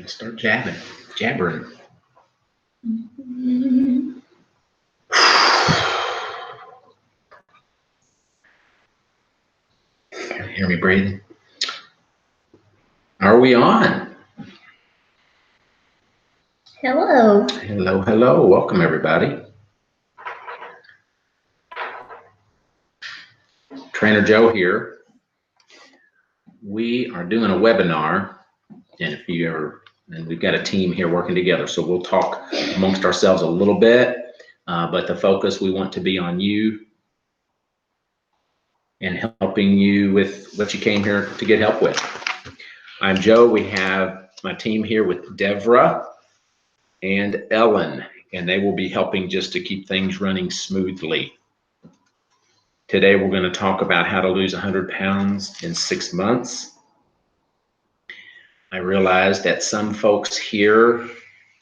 Start jabbering. Can you hear me breathing? Are we on? Hello. Hello, hello. Welcome, everybody. Trainer Joe here. We are doing a webinar, and we've got a team here working together, so we'll talk amongst ourselves a little bit, but the focus we want to be on you and helping you with what you came here to get help with. I'm Joe. We have my team here with Devra and Ellen, and they will be helping just to keep things running smoothly. Today, we're going to talk about how to lose 100 pounds in 6 months. I realize that some folks here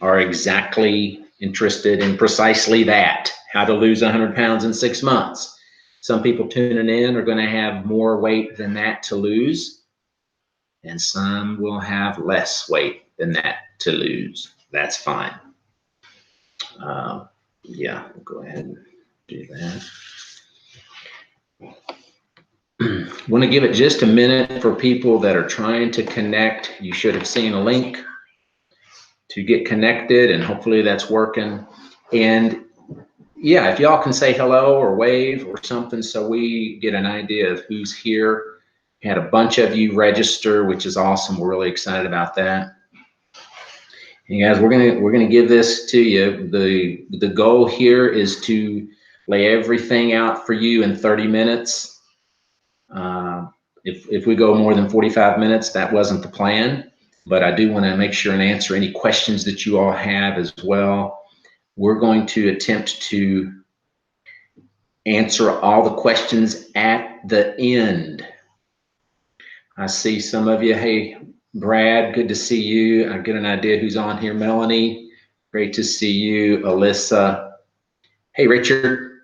are exactly interested in precisely that, how to lose 100 pounds in 6 months. Some people tuning in are going to have more weight than that to lose, and some will have less weight than that to lose. That's fine. Yeah, we'll go ahead and do that. Want to give it just a minute for people that are trying to connect. You should have seen a link to get connected, and hopefully that's working. And yeah, if y'all can say hello or wave or something so we get an idea of who's here. Had a bunch of you register, which is awesome. We're really excited about that. And guys, we're gonna give this to you. The goal here is to lay everything out for you in 30 minutes. If we go more than 45 minutes, that wasn't the plan, but I do want to make sure and answer any questions that you all have as well. We're going to attempt to answer all the questions at the end. I see some of you. Hey, Brad, good to see you. I get an idea who's on here. Melanie, great to see you. Alyssa. Hey, Richard.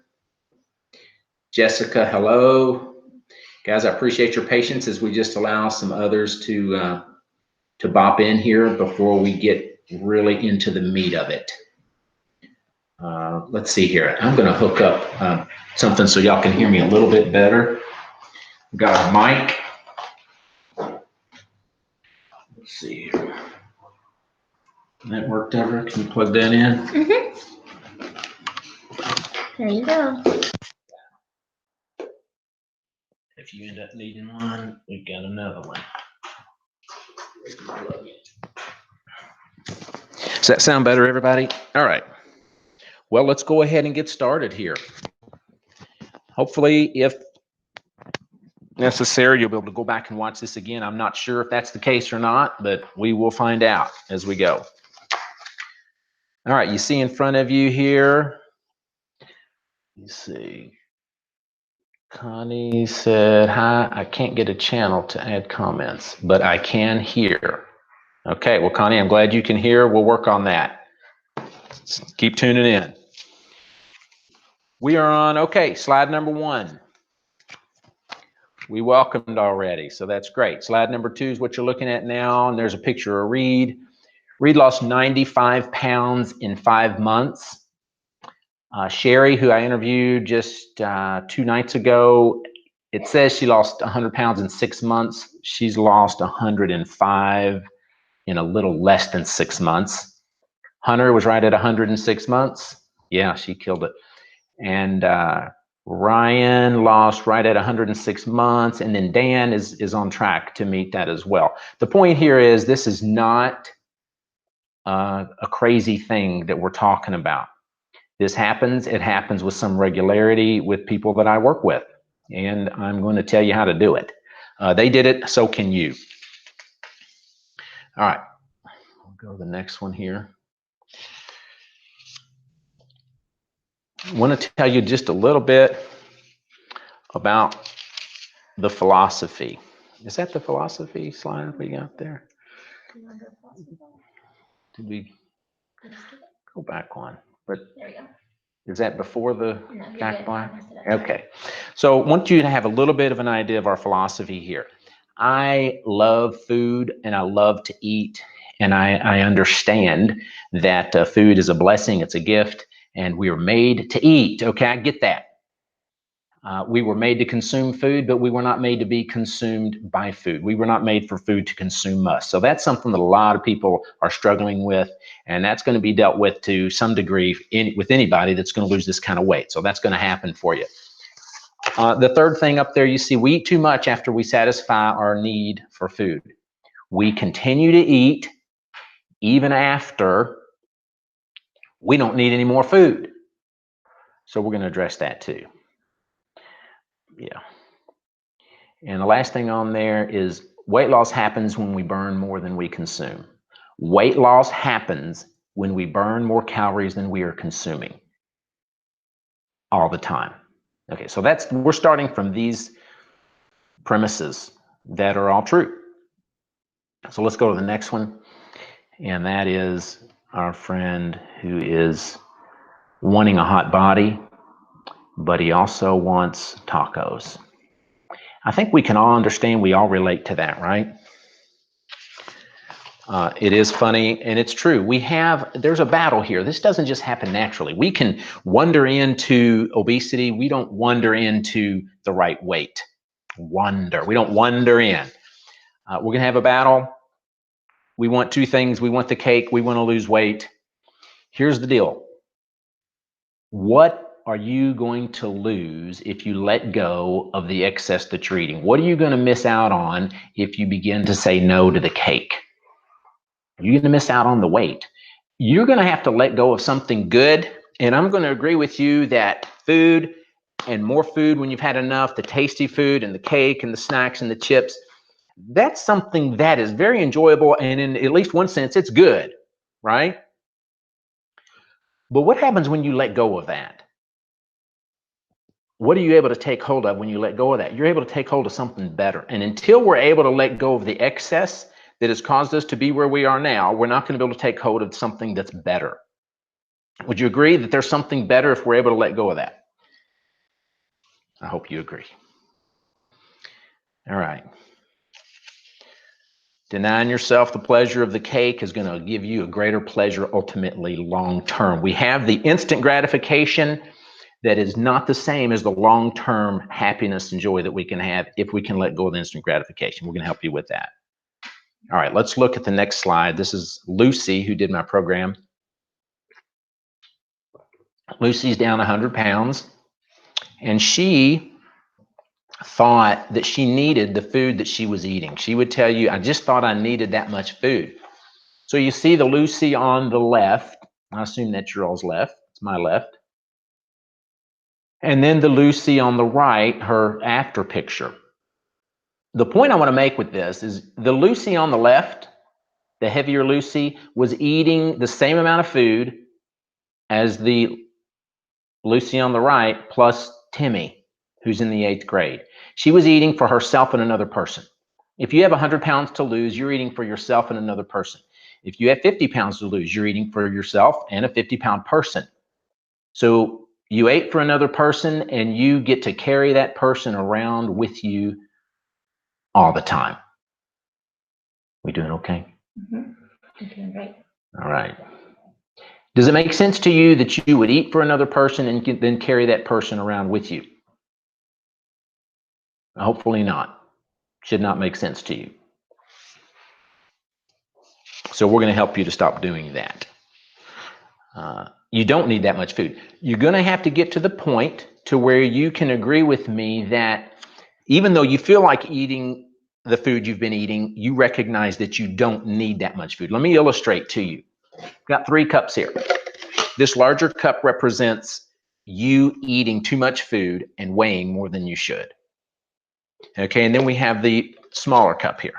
Jessica, hello. Guys, I appreciate your patience as we just allow some others to bop in here before we get really into the meat of it. Let's see here. I'm going to hook up something so y'all can hear me a little bit better. We've got a mic. Let's see here. That worked, Devra? Can you plug that in? Mm-hmm. There you go. If you end up needing one, we've got another one. Does that sound better, everybody? All right. Well, let's go ahead and get started here. Hopefully, if necessary, you'll be able to go back and watch this again. I'm not sure if that's the case or not, but we will find out as we go. All right, you see in front of you here, you see, Connie said, hi, I can't get a channel to add comments, but I can hear. Okay, well, Connie, I'm glad you can hear. We'll work on that. Keep tuning in. We are on, okay, slide number 1. We welcomed already, so that's great. Slide number 2 is what you're looking at now, and there's a picture of Reed. Reed lost 95 pounds in 5 months. Sherry, who I interviewed just 2 nights ago, it says she lost 100 pounds in 6 months. She's lost 105 in a little less than 6 months. Hunter was right at 106 months. Yeah, she killed it. And Ryan lost right at 106 months, and then Dan is on track to meet that as well. The point here is this is not a crazy thing that we're talking about. This happens. It happens with some regularity with people that I work with, and I'm going to tell you how to do it. They did it, so can you. All right, we'll go to the next one here. I want to tell you just a little bit about the philosophy. Is that the philosophy slide we got there? Did we go back one? But there we go. Is that before the back line? Okay. So I want you to have a little bit of an idea of our philosophy here. I love food and I love to eat, And I understand that food is a blessing, it's a gift, and we are made to eat. Okay, I get that. We were made to consume food, but we were not made to be consumed by food. We were not made for food to consume us. So that's something that a lot of people are struggling with, and that's going to be dealt with to some degree with anybody that's going to lose this kind of weight. So that's going to happen for you. The third thing up there, you see, we eat too much after we satisfy our need for food. We continue to eat even after we don't need any more food. So we're going to address that too. Yeah. And the last thing on there is weight loss happens when we burn more than we consume. Weight loss happens when we burn more calories than we are consuming all the time. Okay, so we're starting from these premises that are all true. So let's go to the next one. And that is our friend who is wanting a hot body, but he also wants tacos. I think we can all understand, we all relate to that, right? It is funny and it's true. There's a battle here. This doesn't just happen naturally. We can wander into obesity. We don't wander into the right weight. We don't wander in. We're going to have a battle. We want two things. We want the cake. We want to lose weight. Here's the deal. What are you going to lose if you let go of the excess that you're eating? What are you going to miss out on if you begin to say no to the cake? You're going to miss out on the weight. You're going to have to let go of something good. And I'm going to agree with you that food and more food when you've had enough, the tasty food and the cake and the snacks and the chips, that's something that is very enjoyable. And in at least one sense, it's good, right? But what happens when you let go of that? What are you able to take hold of when you let go of that? You're able to take hold of something better. And until we're able to let go of the excess that has caused us to be where we are now, we're not going to be able to take hold of something that's better. Would you agree that there's something better if we're able to let go of that? I hope you agree. All right. Denying yourself the pleasure of the cake is going to give you a greater pleasure ultimately long term. We have the instant gratification that is not the same as the long-term happiness and joy that we can have if we can let go of the instant gratification. We're going to help you with that. All right, let's look at the next slide. This is Lucy, who did my program. Lucy's down 100 pounds, and she thought that she needed the food that she was eating. She would tell you, I just thought I needed that much food. So you see the Lucy on the left. I assume that's your all's left. It's my left. And then the Lucy on the right, her after picture. The point I want to make with this is the Lucy on the left, the heavier Lucy, was eating the same amount of food as the Lucy on the right, plus Timmy, who's in the 8th grade. She was eating for herself and another person. If you have 100 pounds to lose, you're eating for yourself and another person. If you have 50 pounds to lose, you're eating for yourself and a 50-pound person. So you ate for another person and you get to carry that person around with you all the time. We doing okay? Mm-hmm. You're doing great. All right. Does it make sense to you that you would eat for another person and then carry that person around with you? Hopefully not. Should not make sense to you. So we're going to help you to stop doing that. You don't need that much food. You're going to have to get to the point to where you can agree with me that even though you feel like eating the food you've been eating, you recognize that you don't need that much food. Let me illustrate to you. Got 3 cups here. This larger cup represents you eating too much food and weighing more than you should. Okay, and then we have the smaller cup here.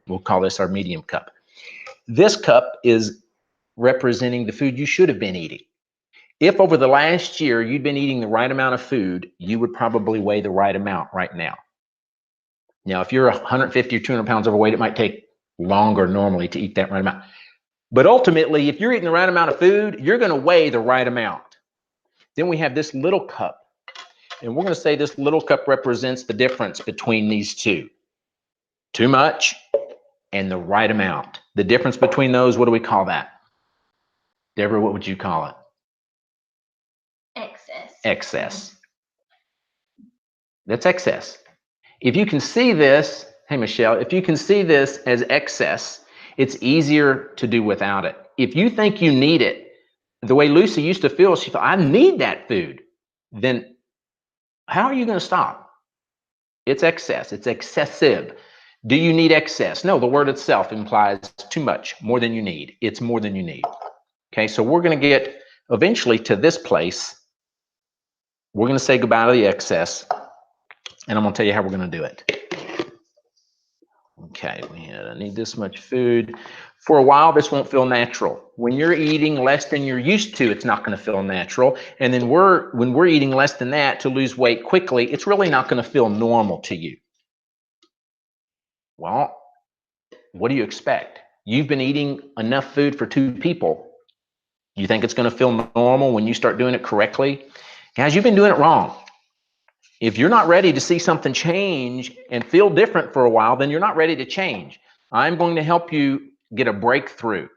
We'll call this our medium cup. This cup is representing the food you should have been eating. If over the last year you'd been eating the right amount of food, you would probably weigh the right amount right now. Now, if you're 150 or 200 pounds overweight, it might take longer normally to eat that right amount. But ultimately, if you're eating the right amount of food, you're going to weigh the right amount. Then we have this little cup. And we're going to say this little cup represents the difference between these two. Too much and the right amount. The difference between those, what do we call that? Deborah, what would you call it? Excess. Excess. That's excess. If you can see this, hey Michelle, if you can see this as excess, it's easier to do without it. If you think you need it, the way Lucy used to feel, she thought, I need that food. Then how are you going to stop? It's excess. It's excessive. Do you need excess? No, the word itself implies too much, more than you need. It's more than you need. Okay, so we're going to get eventually to this place. We're going to say goodbye to the excess, and I'm going to tell you how we're going to do it. Okay, I need this much food. For a while, this won't feel natural. When you're eating less than you're used to, it's not going to feel natural. And then when we're eating less than that to lose weight quickly, it's really not going to feel normal to you. Well, what do you expect? You've been eating enough food for 2 people. You think it's going to feel normal when you start doing it correctly? Guys, you've been doing it wrong. If you're not ready to see something change and feel different for a while, then you're not ready to change. I'm going to help you get a breakthrough.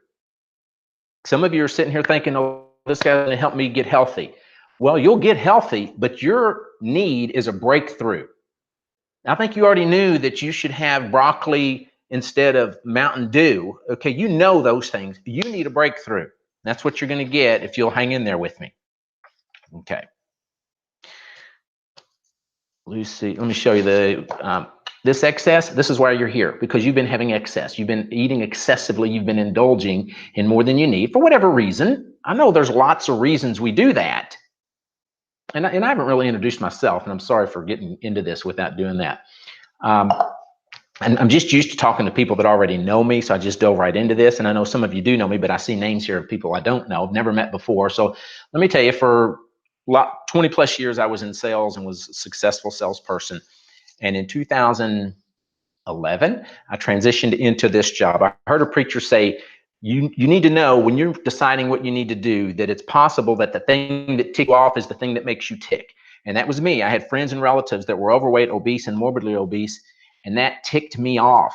Some of you are sitting here thinking, oh, this guy's going to help me get healthy. Well, you'll get healthy, but your need is a breakthrough. I think you already knew that you should have broccoli instead of Mountain Dew. Okay, you know those things. You need a breakthrough. That's what you're going to get if you'll hang in there with me. Okay. Lucy, let me show you this excess. This is why you're here, because you've been having excess. You've been eating excessively. You've been indulging in more than you need for whatever reason. I know there's lots of reasons we do that. And I haven't really introduced myself, and I'm sorry for getting into this without doing that. And I'm just used to talking to people that already know me, so I just dove right into this. And I know some of you do know me, but I see names here of people I don't know, never met before. So let me tell you, for 20 plus years, I was in sales and was a successful salesperson. And in 2011, I transitioned into this job. I heard a preacher say, you need to know when you're deciding what you need to do, that it's possible that the thing that ticks you off is the thing that makes you tick. And that was me. I had friends and relatives that were overweight, obese, and morbidly obese. And that ticked me off.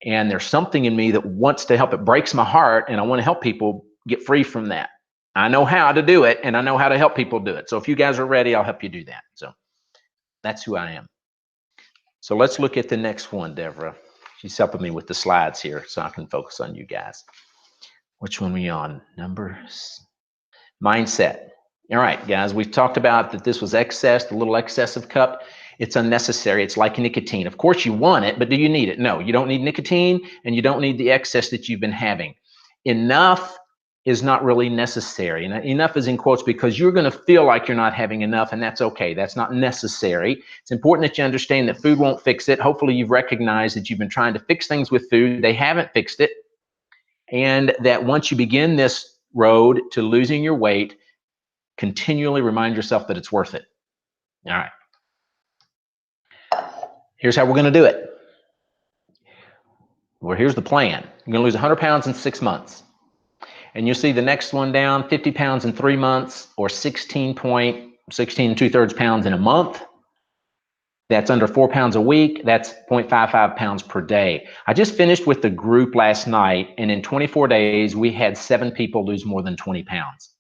And there's something in me that wants to help. It breaks my heart, and I want to help people get free from that. I know how to do it, and I know how to help people do it. So if you guys are ready, I'll help you do that. So that's who I am. So let's look at the next one, Deborah. She's helping me with the slides here so I can focus on you guys. Which one are we on? Numbers. Mindset. All right, guys, we've talked about that this was excess, the little excessive cup. It's unnecessary. It's like nicotine. Of course, you want it, but do you need it? No, you don't need nicotine, and you don't need the excess that you've been having. Enough is not really necessary. And enough is in quotes because you're going to feel like you're not having enough, and that's okay. That's not necessary. It's important that you understand that food won't fix it. Hopefully, you've recognized that you've been trying to fix things with food. They haven't fixed it. And that once you begin this road to losing your weight, continually remind yourself that it's worth it. All right. Here's how we're going to do it. Well, here's the plan. You're going to lose 100 pounds in 6 months. And you'll see the next one down, 50 pounds in 3 months, or 16 2/3 pounds in a month. That's under 4 pounds a week. That's 0.55 pounds per day. I just finished with the group last night, and in 24 days, we had 7 people lose more than 20 pounds.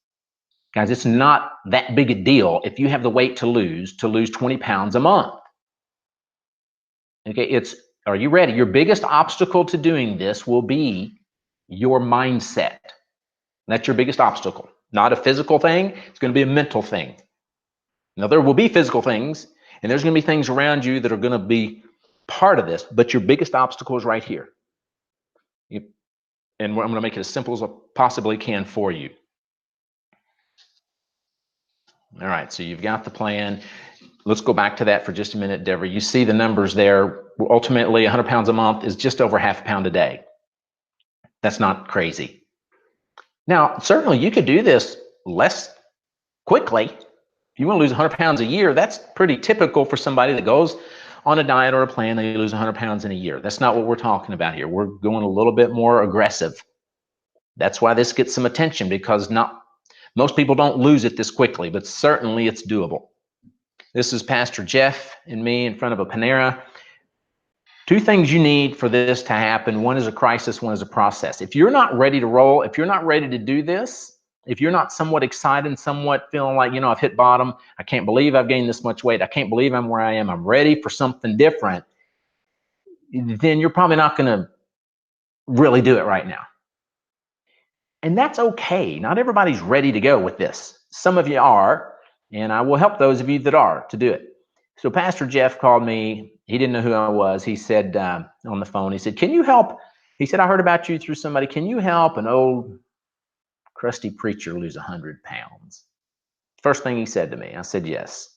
Guys, it's not that big a deal if you have the weight to lose 20 pounds a month. Okay, are you ready? Your biggest obstacle to doing this will be your mindset. That's your biggest obstacle. Not a physical thing. It's going to be a mental thing. Now, there will be physical things, and there's going to be things around you that are going to be part of this, but your biggest obstacle is right here. And I'm going to make it as simple as I possibly can for you. All right, so you've got the plan. Let's go back to that for just a minute, Deborah. You see the numbers there. Ultimately, 100 pounds a month is just over half a pound a day. That's not crazy. Now, certainly you could do this less quickly. If you want to lose 100 pounds a year, that's pretty typical for somebody that goes on a diet or a plan. They lose 100 pounds in a year. That's not what we're talking about here. We're going a little bit more aggressive. That's why this gets some attention, because most people don't lose it this quickly, but certainly it's doable. This is Pastor Jeff and me in front of a Panera. Two things you need for this to happen. One is a crisis, one is a process. If you're not ready to roll, if you're not ready to do this, if you're not somewhat excited, somewhat feeling like, I've hit bottom, I can't believe I've gained this much weight, I can't believe I'm where I am, I'm ready for something different, then you're probably not going to really do it right now. And that's okay. Not everybody's ready to go with this. Some of you are, and I will help those of you that are to do it. So Pastor Jeff called me. He didn't know who I was. He said on the phone, he said, can you help? He said, I heard about you through somebody. Can you help an old crusty preacher lose 100 pounds? First thing he said to me, I said, yes.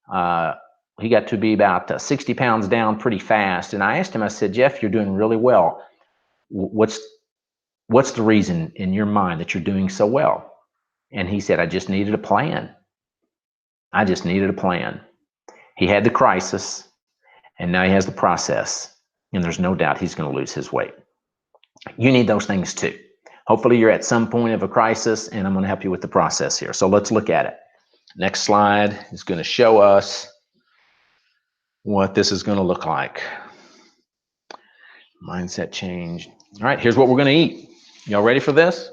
He got to be about 60 pounds down pretty fast. And I asked him, I said, Jeff, you're doing really well. What's the reason in your mind that you're doing so well? And he said, I just needed a plan. I just needed a plan. He had the crisis, and now he has the process, and there's no doubt he's going to lose his weight. You need those things too. Hopefully you're at some point of a crisis, and I'm going to help you with the process here. So let's look at it. Next slide is going to show us what this is going to look like. Mindset change. All right, here's what we're going to eat. Y'all ready for this?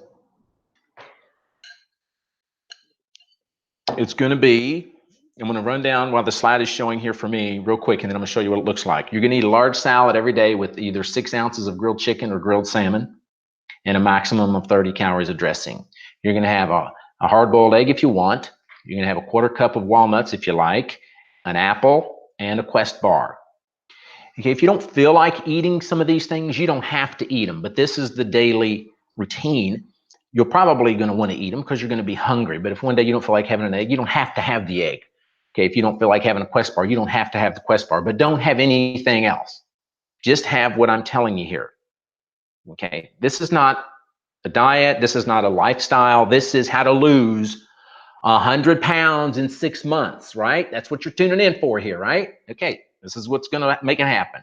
It's going to be, I'm going to run down while the slide is showing here for me real quick, and then I'm going to show you what it looks like. You're going to eat a large salad every day with either 6 ounces of grilled chicken or grilled salmon and a maximum of 30 calories of dressing. You're going to have a hard-boiled egg if you want. You're going to have a 1/4 cup of walnuts if you like, an apple, and a Quest bar. Okay, if you don't feel like eating some of these things, you don't have to eat them, but this is the daily routine. You're probably going to want to eat them because you're going to be hungry. But if one day you don't feel like having an egg, you don't have to have the egg. Okay, if you don't feel like having a Quest bar, you don't have to have the Quest bar, but don't have anything else. Just have what I'm telling you here. Okay, this is not a diet. This is not a lifestyle. This is how to lose 100 pounds in 6 months, right? That's what you're tuning in for here, right? Okay, this is what's going to make it happen.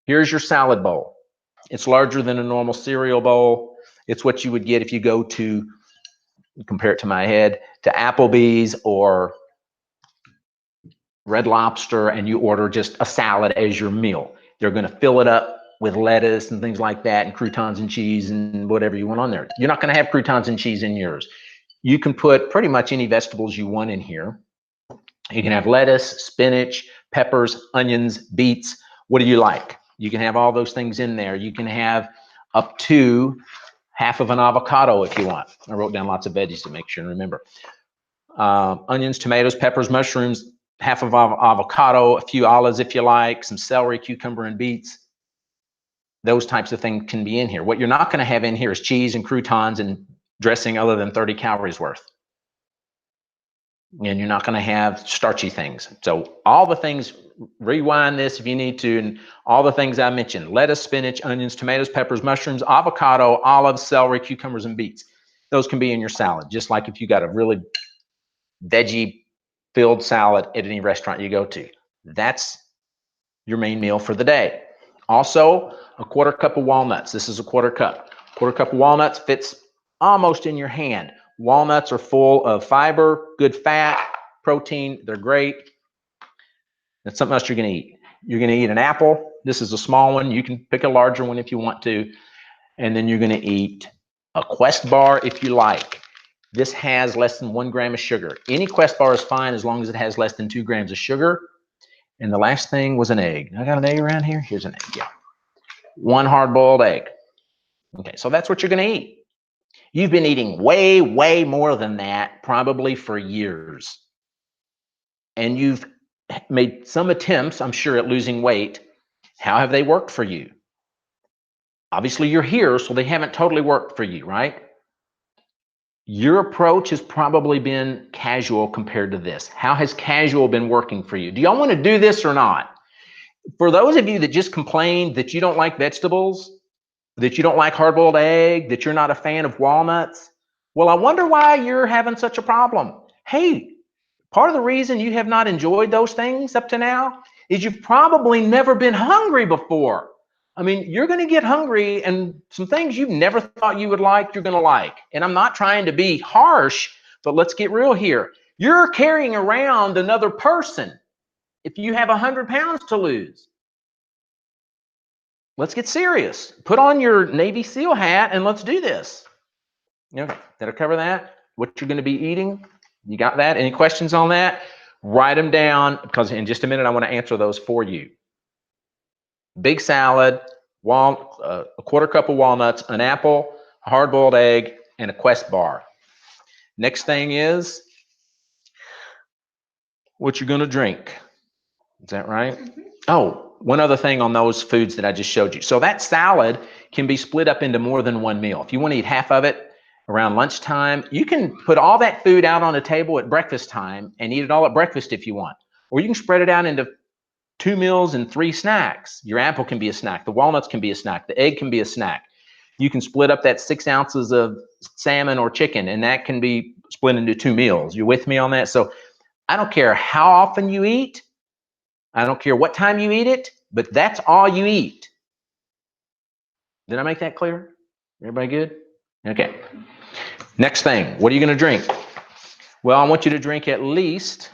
Here's your salad bowl. It's larger than a normal cereal bowl. It's what you would get if you go to, compare it to my head, to Applebee's or Red Lobster, and you order just a salad as your meal. They're going to fill it up with lettuce and things like that, and croutons and cheese and whatever you want on there. You're not going to have croutons and cheese in yours. You can put pretty much any vegetables you want in here. You can have lettuce, spinach, peppers, onions, beets. What do you like? You can have all those things in there. You can have up to half of an avocado if you want. I wrote down lots of veggies to make sure and remember. Onions, tomatoes, peppers, mushrooms, half of avocado, a few olives if you like, some celery, cucumber, and beets. Those types of things can be in here. What you're not going to have in here is cheese and croutons and dressing other than 30 calories worth. And you're not going to have starchy things. So all the things, rewind this if you need to, and all the things I mentioned: lettuce, spinach, onions, tomatoes, peppers, mushrooms, avocado, olives, celery, cucumbers, and beets. Those can be in your salad, just like if you got a really veggie-filled salad at any restaurant you go to. That's your main meal for the day. Also, a 1/4 cup of walnuts. This is a 1/4 cup. 1/4 cup of walnuts fits almost in your hand. Walnuts are full of fiber, good fat, protein. They're great. That's something else you're going to eat. You're going to eat an apple. This is a small one. You can pick a larger one if you want to. And then you're going to eat a Quest bar if you like. This has less than 1 gram of sugar. Any Quest bar is fine as long as it has less than 2 grams of sugar. And the last thing was an egg. I got an egg around here. Here's an egg. Yeah. 1 hard-boiled egg. Okay, so that's what you're going to eat. You've been eating way, way more than that, probably for years. And you've made some attempts, I'm sure, at losing weight. How have they worked for you? Obviously, you're here, so they haven't totally worked for you, right? Your approach has probably been casual compared to this. How has casual been working for you? Do y'all want to do this or not? For those of you that just complained that you don't like vegetables, that you don't like hard-boiled egg, that you're not a fan of walnuts, well, I wonder why you're having such a problem. Hey, part of the reason you have not enjoyed those things up to now is you've probably never been hungry before. I mean, you're going to get hungry, and some things you've never thought you would like, you're going to like. And I'm not trying to be harsh, but let's get real here. You're carrying around another person if you have 100 pounds to lose. let's get serious. Put on your Navy SEAL hat and let's do this. Okay, did I cover that? What you're going to be eating? You got that? Any questions on that? Write them down, because in just a minute I want to answer those for you. Big salad, a quarter cup of walnuts, an apple, a hard-boiled egg, and a Quest bar. Next thing is what you're going to drink. Is that right? Mm-hmm. Oh, one other thing on those foods that I just showed you. So that salad can be split up into more than one meal. If you want to eat half of it around lunchtime, you can put all that food out on a table at breakfast time and eat it all at breakfast if you want. Or you can spread it out into 2 meals and 3 snacks. Your apple can be a snack. The walnuts can be a snack. The egg can be a snack. You can split up that 6 ounces of salmon or chicken, and that can be split into 2 meals. You with me on that? So I don't care how often you eat. I don't care what time you eat it, but that's all you eat. Did I make that clear? Everybody good? Okay. Next thing, what are you going to drink? Well, I want you to drink at least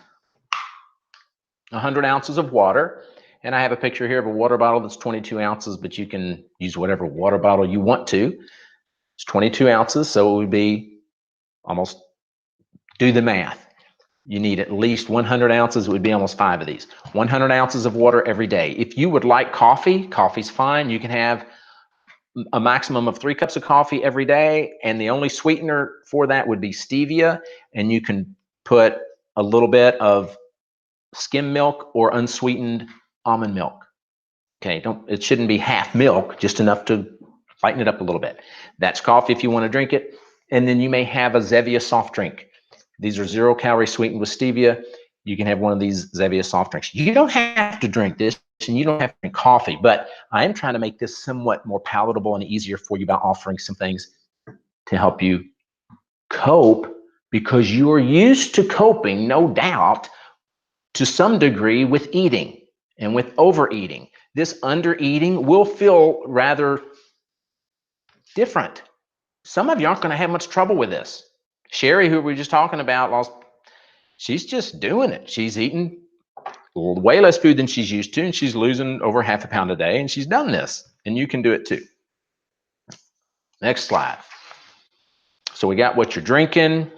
100 ounces of water. And I have a picture here of a water bottle that's 22 ounces, but you can use whatever water bottle you want to. It's 22 ounces, so it would be almost, do the math. You need at least 100 ounces. It would be almost 5 of these. 100 ounces of water every day. If you would like coffee, coffee's fine. You can have a maximum of 3 cups of coffee every day, and the only sweetener for that would be stevia, and you can put a little bit of skim milk or unsweetened almond milk. Okay, it shouldn't be half milk, just enough to lighten it up a little bit. That's coffee if you want to drink it. And then you may have a Zevia soft drink. These are 0 calorie sweetened with stevia. You can have one of these Zevia soft drinks. You don't have to drink this, and you don't have to drink coffee, but I am trying to make this somewhat more palatable and easier for you by offering some things to help you cope, because you are used to coping, no doubt, to some degree with eating and with overeating. This undereating will feel rather different. Some of you aren't going to have much trouble with this. Sherry, who we were just talking about, she's just doing it. She's eating way less food than she's used to, and she's losing over ½ a pound a day, and she's done this, and you can do it too. Next slide. So we got what you're drinking.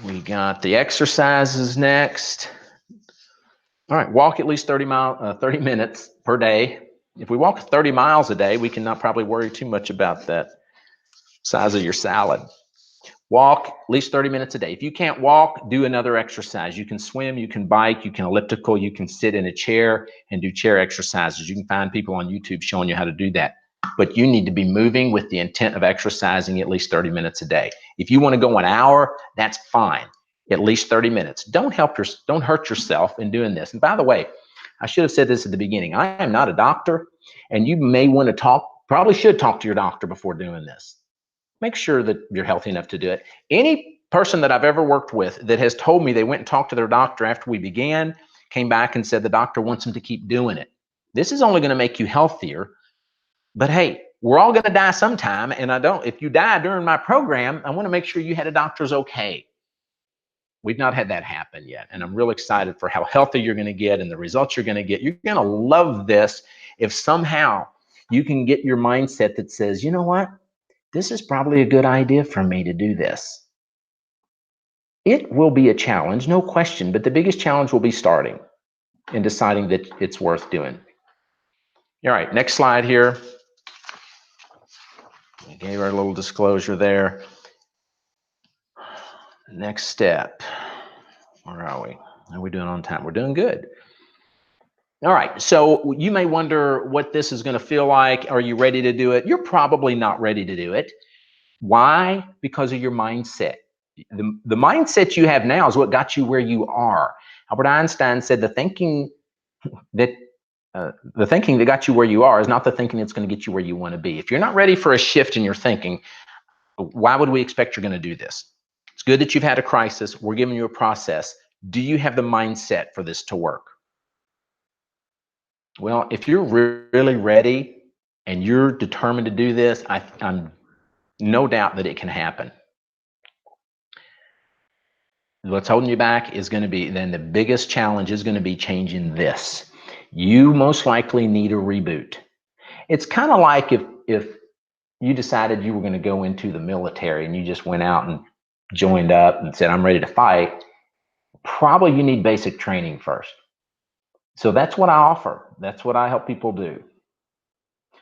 We got the exercises next. All right, walk at least 30 minutes per day. If we walk 30 miles a day, we can not probably worry too much about that size of your salad. Walk at least 30 minutes a day. If you can't walk, do another exercise. You can swim, you can bike, you can elliptical, you can sit in a chair and do chair exercises. You can find people on YouTube showing you how to do that. But you need to be moving with the intent of exercising at least 30 minutes a day. If you want to go an hour, that's fine. At least 30 minutes. Don't hurt yourself in doing this. And by the way, I should have said this at the beginning. I am not a doctor, and you may want to probably should talk to your doctor before doing this. Make sure that you're healthy enough to do it. Any person that I've ever worked with that has told me they went and talked to their doctor after we began, came back and said the doctor wants them to keep doing it. This is only going to make you healthier. But hey, we're all going to die sometime, and if you die during my program, I want to make sure you had a doctor's okay. We've not had that happen yet, and I'm real excited for how healthy you're going to get and the results you're going to get. You're going to love this if somehow you can get your mindset that says, you know what? This is probably a good idea for me to do this. It will be a challenge, no question, but the biggest challenge will be starting and deciding that it's worth doing. All right, next slide here. I gave our little disclosure there. Next step. Where are we? How are we doing on time? We're doing good. All right, so you may wonder what this is going to feel like. Are you ready to do it? You're probably not ready to do it. Why? Because of your mindset. The mindset you have now is what got you where you are. Albert Einstein said the thinking that got you where you are is not the thinking that's going to get you where you want to be. If you're not ready for a shift in your thinking, why would we expect you're going to do this? It's good that you've had a crisis. We're giving you a process. Do you have the mindset for this to work? Well, if you're really ready and you're determined to do this, I'm no doubt that it can happen. What's holding you back is going to be, then the biggest challenge is going to be changing this. you most likely need a reboot. It's kind of like if you decided you were going to go into the military and you just went out and joined up and said, I'm ready to fight. Probably you need basic training first. So that's what I offer. That's what I help people do.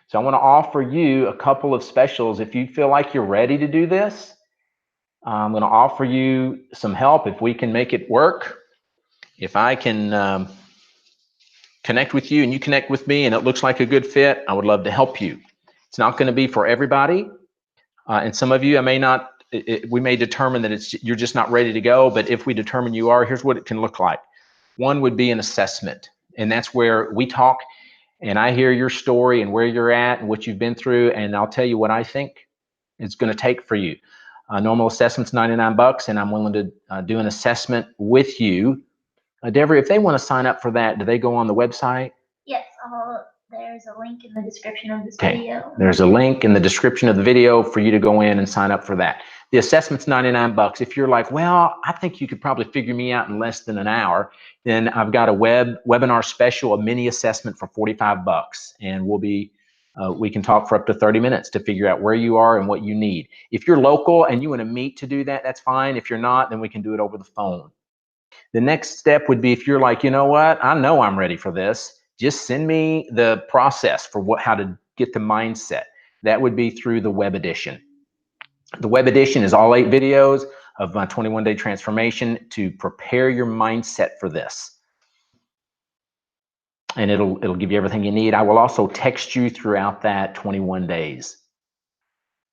So I want to offer you a couple of specials. If you feel like you're ready to do this, I'm going to offer you some help if we can make it work. If I can connect with you and you connect with me and it looks like a good fit, I would love to help you. It's not going to be for everybody. And some of you, we may determine that you're just not ready to go. But if we determine you are, here's what it can look like. One would be an assessment. And that's where we talk and I hear your story and where you're at and what you've been through. And I'll tell you what I think it's going to take for you. Normal assessment's $99 and I'm willing to do an assessment with you. Deborah, if they want to sign up for that, do they go on the website? Yes, there's a link in the description of this video. There's a link in the description of the video for you to go in and sign up for that. The assessment's $99. If you're like, well, I think you could probably figure me out in less than an hour, then I've got a webinar special, a mini assessment for $45, and we can talk for up to 30 minutes to figure out where you are and what you need. If you're local and you want to meet to do that, that's fine. If you're not, then we can do it over the phone. The next step would be if you're like, you know what, I know I'm ready for this. Just send me the process for how to get the mindset. That would be through the web edition. The web edition is all 8 videos of my 21-day transformation to prepare your mindset for this. And it'll give you everything you need. I will also text you throughout that 21 days.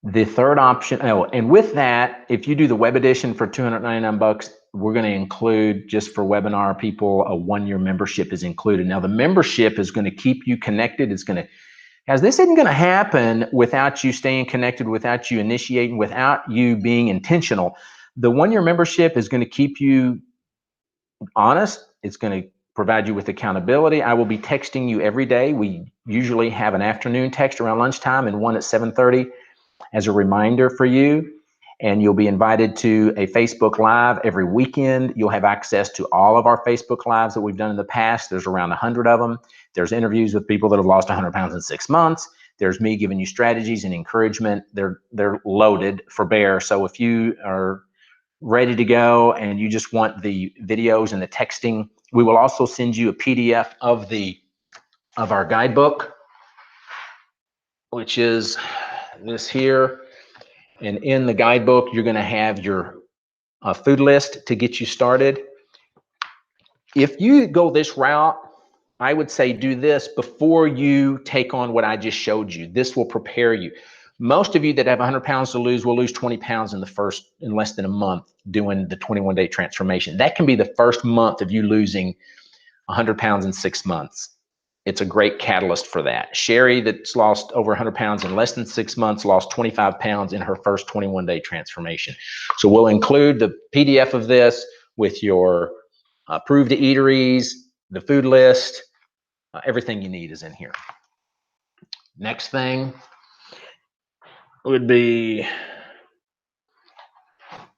The third option, and with that, if you do the web edition for $299, we're going to include, just for webinar people, a 1-year membership is included. Now, the membership is going to keep you connected. It's going to, guys, this isn't going to happen without you staying connected, without you initiating, without you being intentional. The 1-year membership is going to keep you honest. It's going to provide you with accountability. I will be texting you every day. We usually have an afternoon text around lunchtime and one at 7:30 as a reminder for you. And you'll be invited to a Facebook Live every weekend. You'll have access to all of our Facebook Lives that we've done in the past. There's around 100 of them. There's interviews with people that have lost 100 pounds in 6 months. There's me giving you strategies and encouragement. They're loaded for bear. So if you are ready to go and you just want the videos and the texting, we will also send you a PDF of our guidebook, which is this here. And in the guidebook, you're going to have your food list to get you started. If you go this route, I would say do this before you take on what I just showed you. This will prepare you. Most of you that have 100 pounds to lose will lose 20 pounds in less than a month doing the 21-day transformation. That can be the first month of you losing 100 pounds in 6 months. It's a great catalyst for that. Sherry, that's lost over 100 pounds in less than 6 months, lost 25 pounds in her first 21-day transformation. So we'll include the PDF of this with your approved eateries, the food list, everything you need is in here. Next thing would be,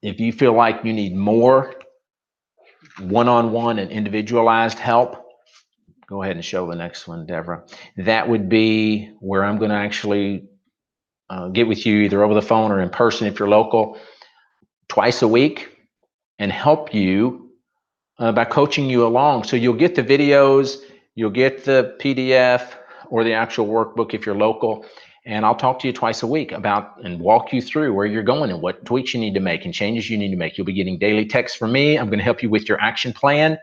if you feel like you need more one-on-one and individualized help, go ahead and show the next one, Deborah. That would be where I'm going to actually get with you either over the phone or in person if you're local, twice a week, and help you by coaching you along. So you'll get the videos, you'll get the PDF or the actual workbook if you're local, and I'll talk to you twice a week about and walk you through where you're going and what tweaks you need to make and changes you need to make. You'll be getting daily texts from me. I'm going to help you with your action plan.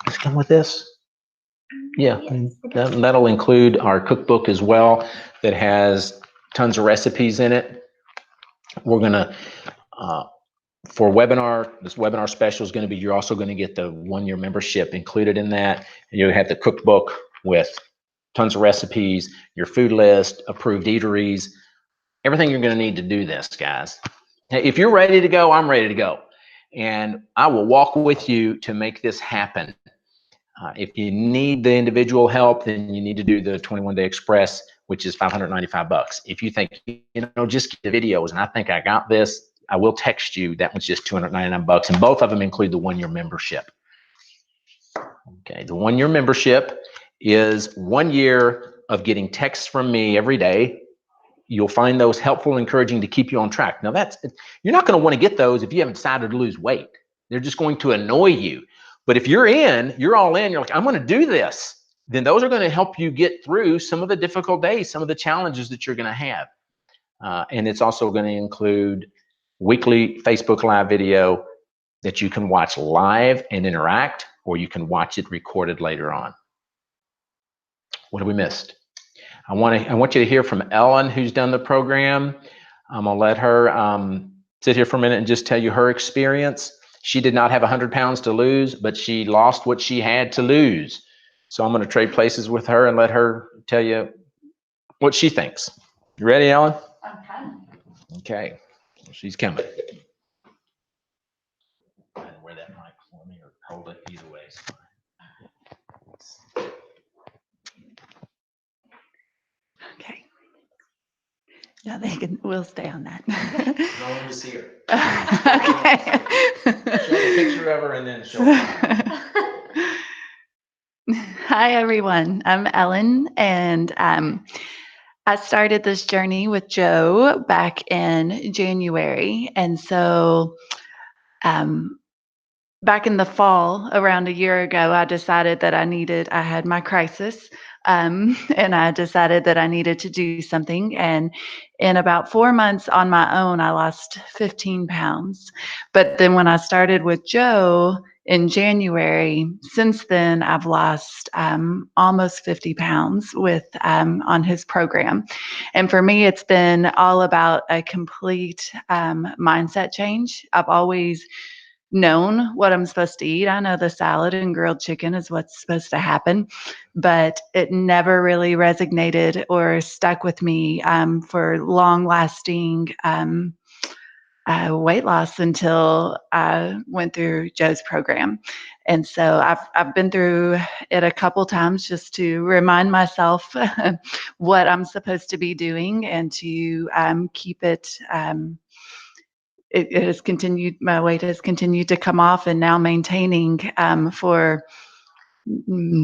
Let's come with this. Yeah, that'll include our cookbook as well that has tons of recipes in it. We're gonna, for this webinar special is gonna be, you're also gonna get the 1-year membership included in that. And you'll have the cookbook with tons of recipes, your food list, approved eateries, everything you're gonna need to do this, guys. If you're ready to go, I'm ready to go. And I will walk with you to make this happen. If you need the individual help, then you need to do the 21-day express, which is $595. If you think, just get the videos and I think I got this, I will text you. That one's just $299, and both of them include the 1-year membership. Okay, the 1 year membership is 1 year of getting texts from me every day. You'll find those helpful and encouraging to keep you on track. Now you're not going to want to get those if you haven't decided to lose weight. They're just going to annoy you. But if you're all in, you're like, I'm going to do this, then those are going to help you get through some of the difficult days, some of the challenges that you're going to have. And it's also going to include weekly Facebook Live video that you can watch live and interact, or you can watch it recorded later on. What have we missed? I want you to hear from Ellen, who's done the program. I'm gonna let her sit here for a minute and just tell you her experience. She did not have 100 pounds to lose, but she lost what she had to lose. So I'm gonna trade places with her and let her tell you what she thinks. You ready, Ellen? I'm coming. Okay, she's coming. Wear that mic for me or hold it either way. Okay. Yeah, we'll stay on that. No one to see her. Okay. Show a picture of her and then show her. Hi, everyone. I'm Ellen, and I started this journey with Joe back in January. And so back in the fall, around a year ago, I decided that I had my crisis, and I decided that I needed to do something. And in about 4 months on my own, I lost 15 pounds. But then when I started with Joe in January, since then, I've lost almost 50 pounds on his program. And for me, it's been all about a complete mindset change. I've always known what I'm supposed to eat. I know the salad and grilled chicken is what's supposed to happen, but it never really resonated or stuck with me for long-lasting weight loss until I went through Joe's program. And so I've been through it a couple times just to remind myself what I'm supposed to be doing and to keep it. It has continued, my weight has continued to come off, and now maintaining for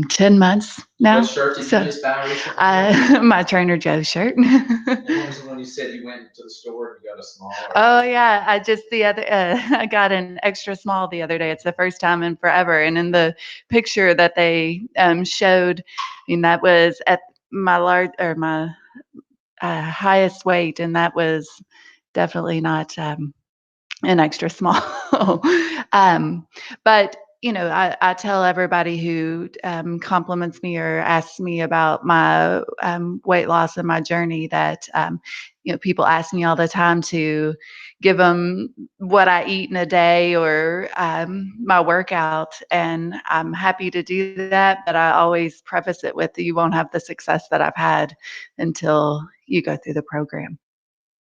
10 months now. What shirt did you just buy recently? My Trainer Joe shirt. What was the one you said you went to the store and you got a small? Oh yeah, I got an extra small the other day. It's the first time in forever. And in the picture that they showed, I mean, that was at my highest weight, and that was definitely not an extra small. But I tell everybody who compliments me or asks me about my weight loss and my journey that people ask me all the time to give them what I eat in a day or my workout, and I'm happy to do that. But I always preface it with, you won't have the success that I've had until you go through the program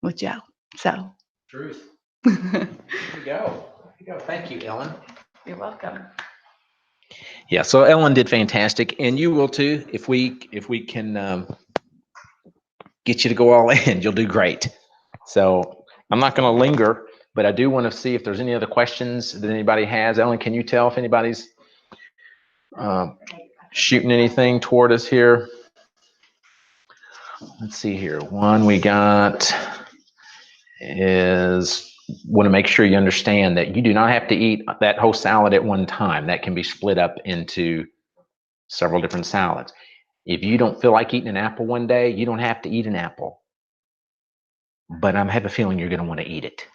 with Joe. So. Truth. There you go. Thank you, Ellen. You're welcome. Yeah, so Ellen did fantastic, and you will too. If we can get you to go all in, you'll do great. So I'm not going to linger, but I do want to see if there's any other questions that anybody has. Ellen, can you tell if anybody's shooting anything toward us here? Let's see here. One we got is, want to make sure you understand that you do not have to eat that whole salad at one time. That can be split up into several different salads. If you don't feel like eating an apple one day, you don't have to eat an apple. But I have a feeling you're going to want to eat it.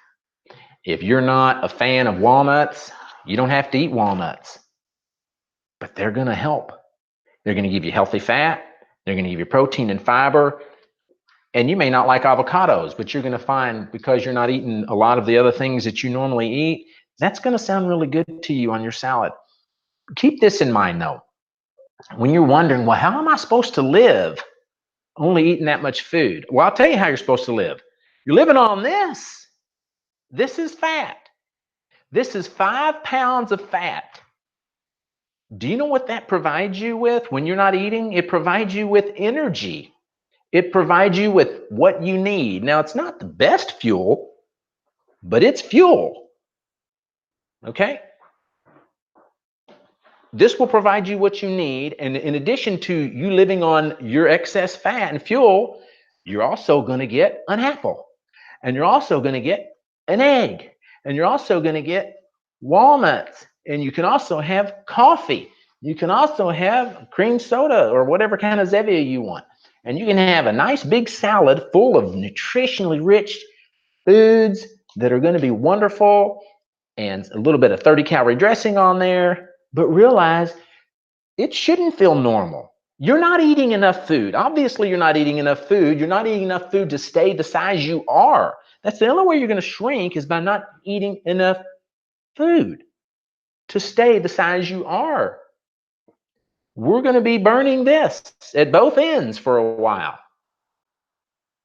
If you're not a fan of walnuts, you don't have to eat walnuts. But they're going to help. They're going to give you healthy fat. They're going to give you protein and fiber. And you may not like avocados, but you're going to find, because you're not eating a lot of the other things that you normally eat, that's going to sound really good to you on your salad. Keep this in mind, though. When you're wondering, well, how am I supposed to live only eating that much food? Well, I'll tell you how you're supposed to live. You're living on this. This is fat. This is 5 pounds of fat. Do you know what that provides you with when you're not eating? It provides you with energy. It provides you with what you need. Now, it's not the best fuel, but it's fuel. Okay? this will provide you what you need. And in addition to you living on your excess fat and fuel, you're also going to get an apple, and you're also going to get an egg, and you're also going to get walnuts, and you can also have coffee. You can also have cream soda or whatever kind of Zevia you want. And you can have a nice big salad full of nutritionally rich foods that are going to be wonderful, and a little bit of 30-calorie dressing on there. But realize it shouldn't feel normal. You're not eating enough food. Obviously, you're not eating enough food. You're not eating enough food to stay the size you are. That's the only way you're going to shrink, is by not eating enough food to stay the size you are. We're going to be burning this at both ends for a while.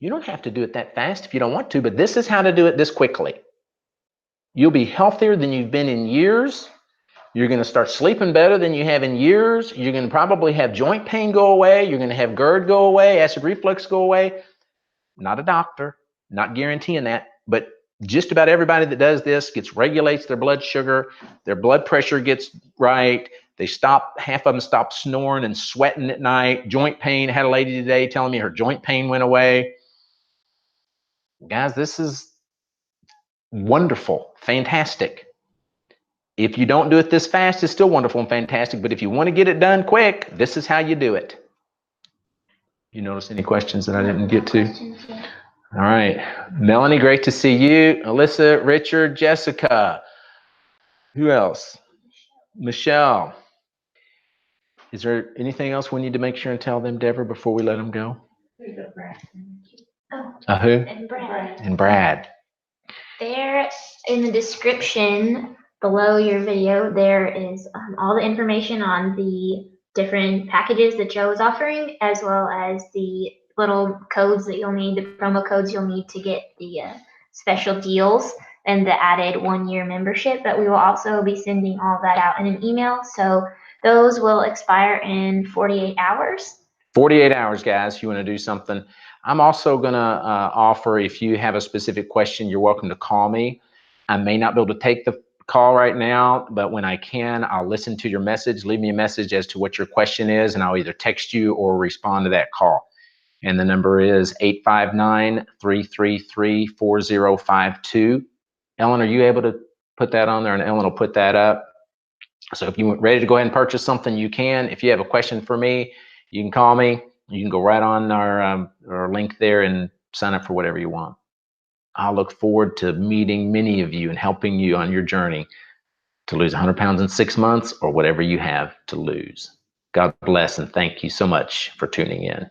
You don't have to do it that fast if you don't want to, but this is how to do it this quickly. You'll be healthier than you've been in years. You're going to start sleeping better than you have in years. You're going to probably have joint pain go away. You're going to have GERD go away, acid reflux go away. Not a doctor, not guaranteeing that, but just about everybody that does this regulates their blood sugar, their blood pressure gets right. They stop, half of them stop snoring and sweating at night. Joint pain, I had a lady today telling me her joint pain went away. Guys, this is wonderful, fantastic. If you don't do it this fast, it's still wonderful and fantastic. But if you want to get it done quick, this is how you do it. You notice any questions that I didn't get to? All right. Melanie, great to see you. Alyssa, Richard, Jessica. Who else? Michelle. Is there anything else we need to make sure and tell them, Deborah, before we let them go? Oh, Who? and Brad. And Brad. There in the description below your video, there is all the information on the different packages that Joe is offering, as well as the little codes that you'll need, the promo codes you'll need to get the special deals and the added 1-year membership. But we will also be sending all that out in an email. So those will expire in 48 hours. 48 hours, guys, you want to do something. I'm also going to offer, if you have a specific question, you're welcome to call me. I may not be able to take the call right now, but when I can, I'll listen to your message. Leave me a message as to what your question is, and I'll either text you or respond to that call. And the number is 859-333-4052. Ellen, are you able to put that on there? And Ellen will put that up. So if you're ready to go ahead and purchase something, you can. If you have a question for me, you can call me. You can go right on our link there and sign up for whatever you want. I look forward to meeting many of you and helping you on your journey to lose 100 pounds in 6 months or whatever you have to lose. God bless, and thank you so much for tuning in.